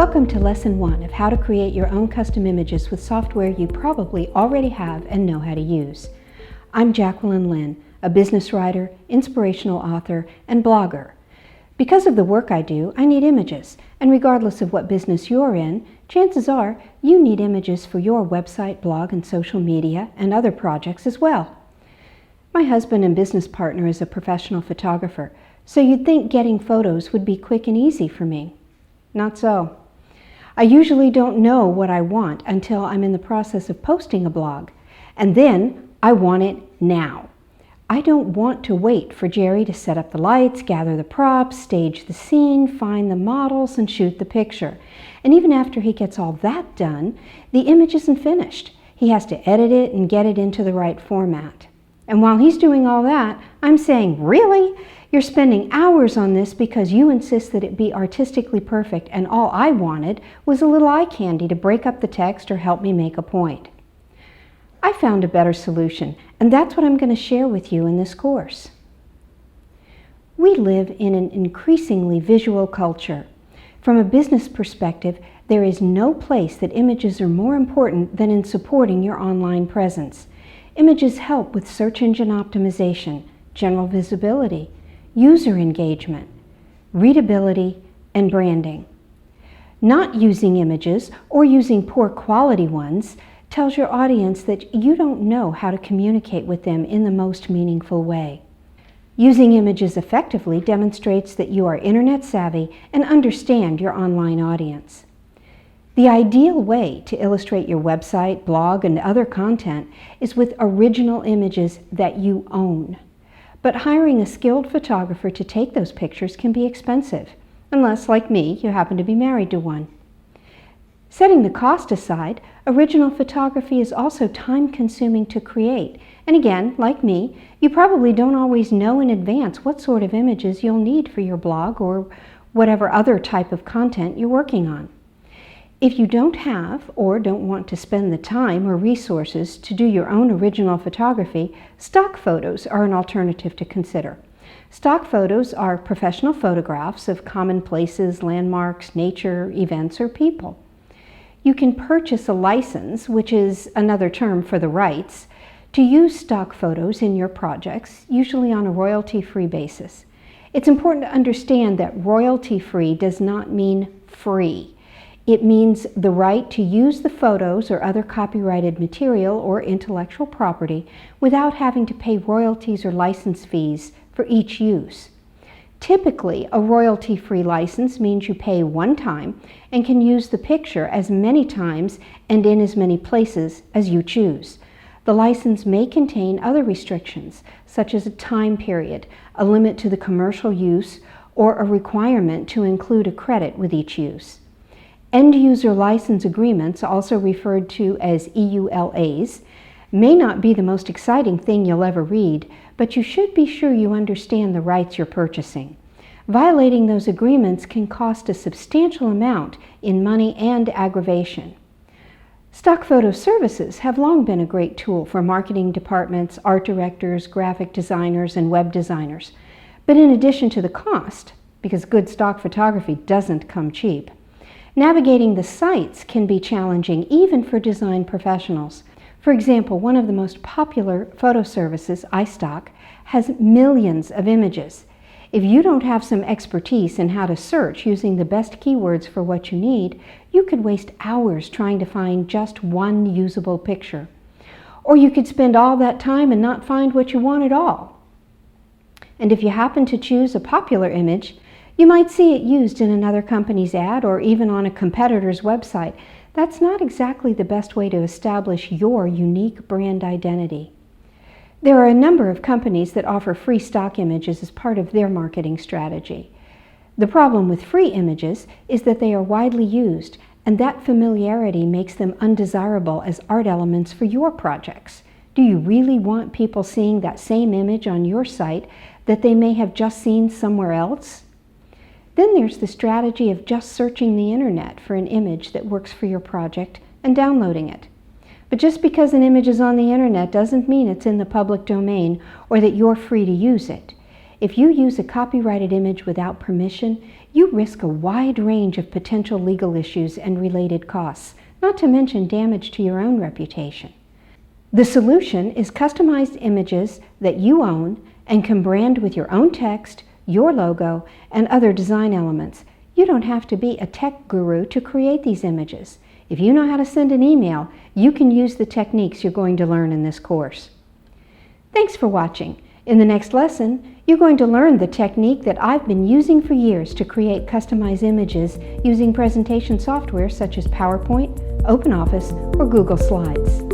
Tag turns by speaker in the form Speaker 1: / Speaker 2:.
Speaker 1: Welcome to Lesson 1 of how to create your own custom images with software you probably already have and know how to use. I'm Jacquelyn Lynn, a business writer, inspirational author, and blogger. Because of the work I do, I need images, and regardless of what business you're in, chances are you need images for your website, blog, and social media, and other projects as well. My husband and business partner is a professional photographer, so you'd think getting photos would be quick and easy for me. Not so. I usually don't know what I want until I'm in the process of posting a blog, and then I want it now. I don't want to wait for Jerry to set up the lights, gather the props, stage the scene, find the models, and shoot the picture. And even after he gets all that done, the image isn't finished. He has to edit it and get it into the right format. And while he's doing all that, I'm saying, really? You're spending hours on this because you insist that it be artistically perfect, and all I wanted was a little eye candy to break up the text or help me make a point. I found a better solution, and that's what I'm going to share with you in this course. We live in an increasingly visual culture. From a business perspective, there is no place that images are more important than in supporting your online presence. Images help with search engine optimization, general visibility, user engagement, readability, and branding. Not using images or using poor quality ones tells your audience that you don't know how to communicate with them in the most meaningful way. Using images effectively demonstrates that you are internet savvy and understand your online audience. The ideal way to illustrate your website, blog, and other content is with original images that you own. But hiring a skilled photographer to take those pictures can be expensive, unless, like me, you happen to be married to one. Setting the cost aside, original photography is also time-consuming to create. And again, like me, you probably don't always know in advance what sort of images you'll need for your blog or whatever other type of content you're working on. If you don't have or don't want to spend the time or resources to do your own original photography, stock photos are an alternative to consider. Stock photos are professional photographs of common places, landmarks, nature, events, or people. You can purchase a license, which is another term for the rights, to use stock photos in your projects, usually on a royalty-free basis. It's important to understand that royalty-free does not mean free. It means the right to use the photos or other copyrighted material or intellectual property without having to pay royalties or license fees for each use. Typically, a royalty-free license means you pay one time and can use the picture as many times and in as many places as you choose. The license may contain other restrictions, such as a time period, a limit to the commercial use, or a requirement to include a credit with each use. End-user license agreements, also referred to as EULAs, may not be the most exciting thing you'll ever read, but you should be sure you understand the rights you're purchasing. Violating those agreements can cost a substantial amount in money and aggravation. Stock photo services have long been a great tool for marketing departments, art directors, graphic designers, and web designers. But in addition to the cost, because good stock photography doesn't come cheap, navigating the sites can be challenging even for design professionals. For example, one of the most popular photo services, iStock, has millions of images. If you don't have some expertise in how to search using the best keywords for what you need, you could waste hours trying to find just one usable picture. Or you could spend all that time and not find what you want at all. And if you happen to choose a popular image, you might see it used in another company's ad or even on a competitor's website. That's not exactly the best way to establish your unique brand identity. There are a number of companies that offer free stock images as part of their marketing strategy. The problem with free images is that they are widely used, and that familiarity makes them undesirable as art elements for your projects. Do you really want people seeing that same image on your site that they may have just seen somewhere else? Then there's the strategy of just searching the internet for an image that works for your project and downloading it. But just because an image is on the internet doesn't mean it's in the public domain or that you're free to use it. If you use a copyrighted image without permission, you risk a wide range of potential legal issues and related costs, not to mention damage to your own reputation. The solution is customized images that you own and can brand with your own text, your logo, and other design elements. You don't have to be a tech guru to create these images. If you know how to send an email, you can use the techniques you're going to learn in this course. Thanks for watching. In the next lesson, you're going to learn the technique that I've been using for years to create customized images using presentation software such as PowerPoint, OpenOffice, or Google Slides.